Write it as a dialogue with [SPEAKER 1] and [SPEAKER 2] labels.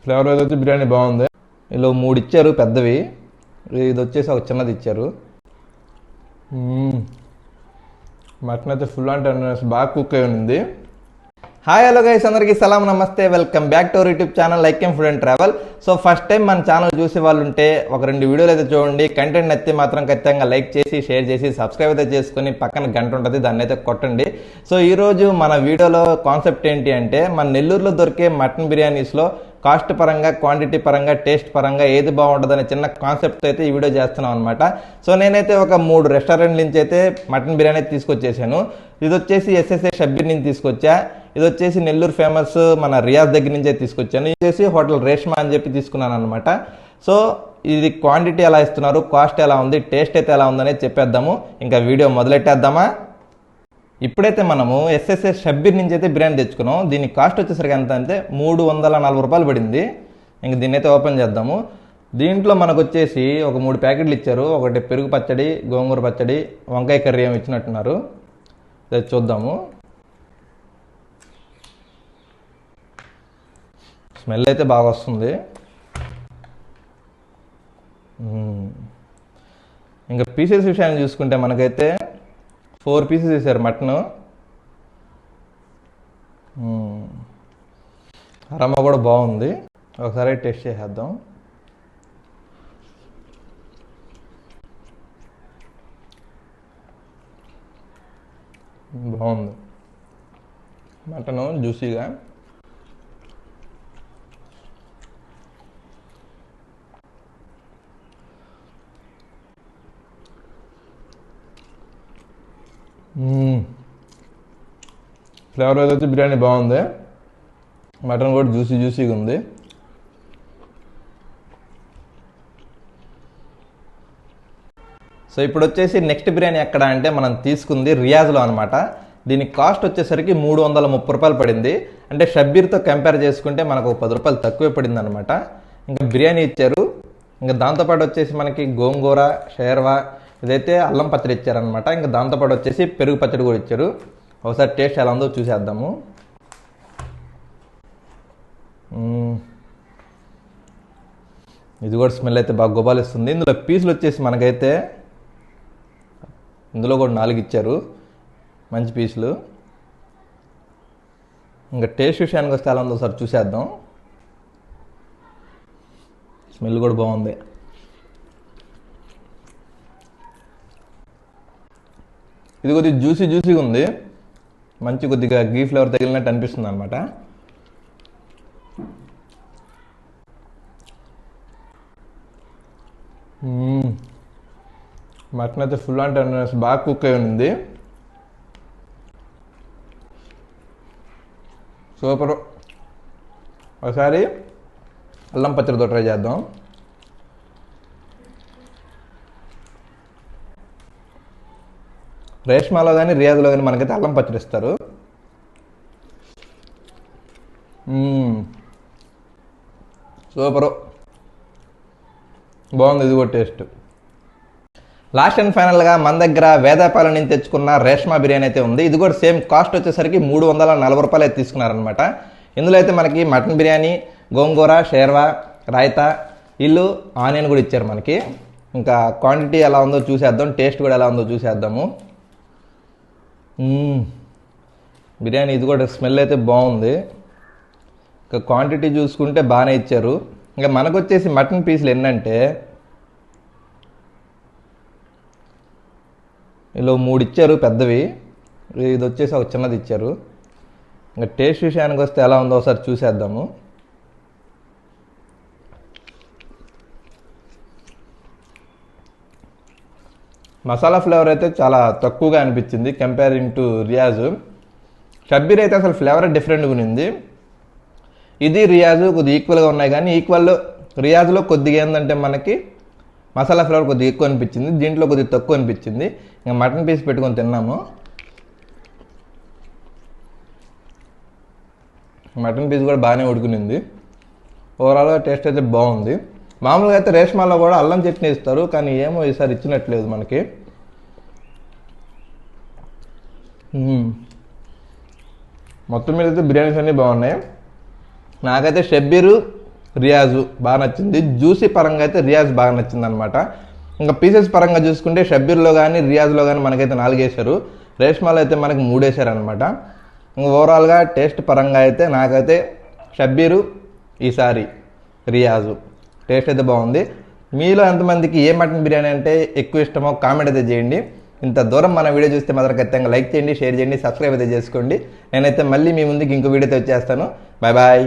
[SPEAKER 1] Flavour wise వచ్చి బిర్యానీ బాగుంది. ఇలా 3 ఇచ్చారు పెద్దవి, ఇది వచ్చేసి ఒక చిన్నది ఇచ్చారు. మటన్ అయితే ఫుల్ అంటే బాగా కుక్ అయి ఉంది. హాయ్ హలో గైస్, అందరికీ సలాం నమస్తే, welcome back to our YouTube channel like M food and travel. So first time మన ఛానల్ చూసే వాళ్ళు ఉంటే ఒక 2 వీడియోలు అయితే చూడండి. కంటెంట్ నచ్చితే మాత్రం ఖచ్చితంగా లైక్ చేసి షేర్ చేసి సబ్స్క్రైబ్ అయితే చేసుకుని పక్కన గంట ఉంటుంది, దాన్ని అయితే కొట్టండి. సో ఈరోజు మన వీడియోలో కాన్సెప్ట్ ఏంటి అంటే, మన నెల్లూరులో దొరికే మటన్ బిర్యానీస్లో కాస్ట్ పరంగా, క్వాంటిటీ పరంగా, టేస్ట్ పరంగా ఏది బాగుంటుందనే చిన్న కాన్సెప్ట్ అయితే ఈ వీడియో చేస్తున్నాం అనమాట. సో నేనైతే ఒక 3 రెస్టారెంట్ నుంచి అయితే మటన్ బిర్యానీ తీసుకొచ్చేసాను. ఇది వచ్చేసి ఎస్ఎస్ఏ షబ్బీర్ నుంచి తీసుకొచ్చా. ఇది వచ్చేసి నెల్లూరు ఫేమస్ మన రియాజ్ దగ్గర నుంచి అయితే తీసుకొచ్చాను. ఇది వచ్చేసి హోటల్ రేష్మా అని చెప్పి తీసుకున్నాను అనమాట. సో ఇది క్వాంటిటీ ఎలా ఇస్తున్నారు, కాస్ట్ ఎలా ఉంది, టేస్ట్ అయితే ఎలా ఉందనేది చెప్పేద్దాము. ఇంకా వీడియో మొదలెట్టేద్దామా? ఇప్పుడైతే మనము ఎస్ఎస్ఏ షబ్బీర్ నుంచి అయితే బిర్యానీ తెచ్చుకున్నాం. దీని కాస్ట్ వచ్చేసరికి ఎంత అంటే 340 రూపాయలు పడింది. ఇంక దీన్ని అయితే ఓపెన్ చేద్దాము. దీంట్లో మనకు వచ్చేసి ఒక 3 ప్యాకెట్లు ఇచ్చారు. ఒకటి పెరుగు పచ్చడి, గోంగూర పచ్చడి, వంకాయ కర్రీ ఏమి ఇచ్చినట్టున్నారు. చూద్దాము. స్మెల్ అయితే బాగా వస్తుంది. ఇంకా పీసెస్ విషయాన్ని చూసుకుంటే మనకైతే 4 పీసెస్ వేసారు మటన్. అరమ కూడా బాగుంది. ఒకసారి టేస్ట్ చేసేద్దాం. బాగుంది మటను, జ్యూసీగా. ఫ్లేవర్ వైజ్ వచ్చి బిర్యానీ బాగుంది. మటన్ కూడా జ్యూసీగా ఉంది. సో ఇప్పుడు వచ్చేసి నెక్స్ట్ బిర్యానీ ఎక్కడ అంటే మనం తీసుకుంది రియాజ్లో అనమాట. దీని కాస్ట్ వచ్చేసరికి 330 రూపాయలు పడింది. అంటే షబ్బీర్తో కంపేర్ చేసుకుంటే మనకు 10 రూపాయలు తక్కువే పడింది అనమాట. ఇంకా బిర్యానీ ఇచ్చారు. ఇంకా దాంతోపాటు వచ్చేసి మనకి గోంగూర, షేర్వా, ఇదైతే అల్లం పచ్చడి ఇచ్చారనమాట. ఇంకా దాంతోపాటు వచ్చేసి పెరుగు పచ్చడి కూడా ఇచ్చారు. ఒకసారి టేస్ట్ ఎలా ఉందో చూసేద్దాము. ఇది కూడా స్మెల్ అయితే బాగా గుబాలిస్తుంది. ఇందులో పీసులు వచ్చేసి మనకైతే ఇందులో కూడా 4 ఇచ్చారు, మంచి పీసులు. ఇంకా టేస్ట్ విషయానికి వస్తే ఎలా ఉందో ఒకసారి చూసేద్దాం. స్మెల్ కూడా బాగుంది. ఇది కొద్దిగా జ్యూసీగా ఉంది. మంచి కొద్దిగా గీ ఫ్లేవర్ తగిలినట్టు అనిపిస్తుంది అనమాట. మటన్ అయితే ఫుల్ అంటే బాగా కుక్ అయి ఉంది. సూపర్. ఒకసారి అల్లం పచ్చడితో ట్రై చేద్దాం. రేష్మాలో కానీ రియాజ్లో కానీ మనకైతే అల్లం పచ్చడి ఇస్తారు. సూపరు, బాగుంది. ఇది కూడా టేస్ట్. లాస్ట్ అండ్ ఫైనల్గా మన దగ్గర వేదాపాలెం నుంచి తెచ్చుకున్న రేష్మా బిర్యానీ అయితే ఉంది. ఇది కూడా సేమ్ కాస్ట్ వచ్చేసరికి 340 రూపాయలు అయితే తీసుకున్నారనమాట. ఇందులో అయితే మనకి మటన్ బిర్యానీ, గోంగూర, షేర్వా, రాయితా, ఇల్లు, ఆనియన్ కూడా ఇచ్చారు మనకి. ఇంకా క్వాంటిటీ ఎలా ఉందో చూసేద్దాం, టేస్ట్ కూడా ఎలా ఉందో చూసేద్దాము. బిర్యానీ ఇది కూడా స్మెల్ అయితే బాగుంది. ఇంకా క్వాంటిటీ చూసుకుంటే బాగానే ఇచ్చారు. ఇంకా మనకు వచ్చేసి మటన్ పీసులు ఎన్నంటే ఇలా 3 ఇచ్చారు పెద్దవి, ఇది వచ్చేసి ఒక చిన్నది ఇచ్చారు. ఇంకా టేస్ట్ విషయానికి వస్తే ఎలా ఉందో ఒకసారి చూసేద్దాము. మసాలా ఫ్లేవర్ అయితే చాలా తక్కువగా అనిపించింది కంపేరింగ్ టు రియాజ్. షబ్బీర్ అయితే అసలు ఫ్లేవర్ డిఫరెంట్గా ఉంది. ఇది రియాజ్ కొద్దిగా ఈక్వల్గా ఉన్నాయి, కానీ రియాజ్లో కొద్దిగా ఏంటంటే మనకి మసాలా ఫ్లేవర్ కొద్దిగా ఎక్కువ అనిపించింది, దీంట్లో కొద్దిగా తక్కువ అనిపించింది. ఇంకా మటన్ పీస్ పెట్టుకొని తిన్నాము. మటన్ పీస్ కూడా బాగానే ఉడుకునింది. ఓవరాల్గా టేస్ట్ అయితే బాగుంది. మామూలుగా అయితే రేష్మాలో కూడా అల్లం చట్నీ ఇస్తారు, కానీ ఏమో ఈసారి ఇచ్చినట్లేదు మనకి. మొత్తం మీద అయితే బిర్యానీస్ అన్నీ బాగున్నాయి. నాకైతే షబ్బీరు రియాజు బాగా నచ్చింది. జ్యూసీ పరంగా అయితే రియాజ్ బాగా నచ్చింది అనమాట. ఇంకా పీసెస్ పరంగా చూసుకుంటే షబ్బీర్లో కానీ రియాజ్లో కానీ మనకైతే 4 వేశారు, రేష్మాలో అయితే మనకి 3 వేశారు అనమాట. ఇంకా ఓవరాల్గా టేస్ట్ పరంగా అయితే నాకైతే షబ్బీరు, ఈసారి రియాజు టేస్ట్ అయితే బాగుంది. మీలో ఎంతమందికి ఏ మటన్ బిర్యానీ అంటే ఎక్కువ ఇష్టమో కామెంట్ అయితే చేయండి. ఇంత దూరం మన వీడియో చూస్తే మాత్రం ఖచ్చితంగా లైక్ చేయండి, షేర్ చేయండి, సబ్స్క్రైబ్ అయితే చేసుకోండి. నేనైతే మళ్ళీ మీ ముందుకి ఇంకో వీడియోతో వచ్చేస్తాను. Bye bye.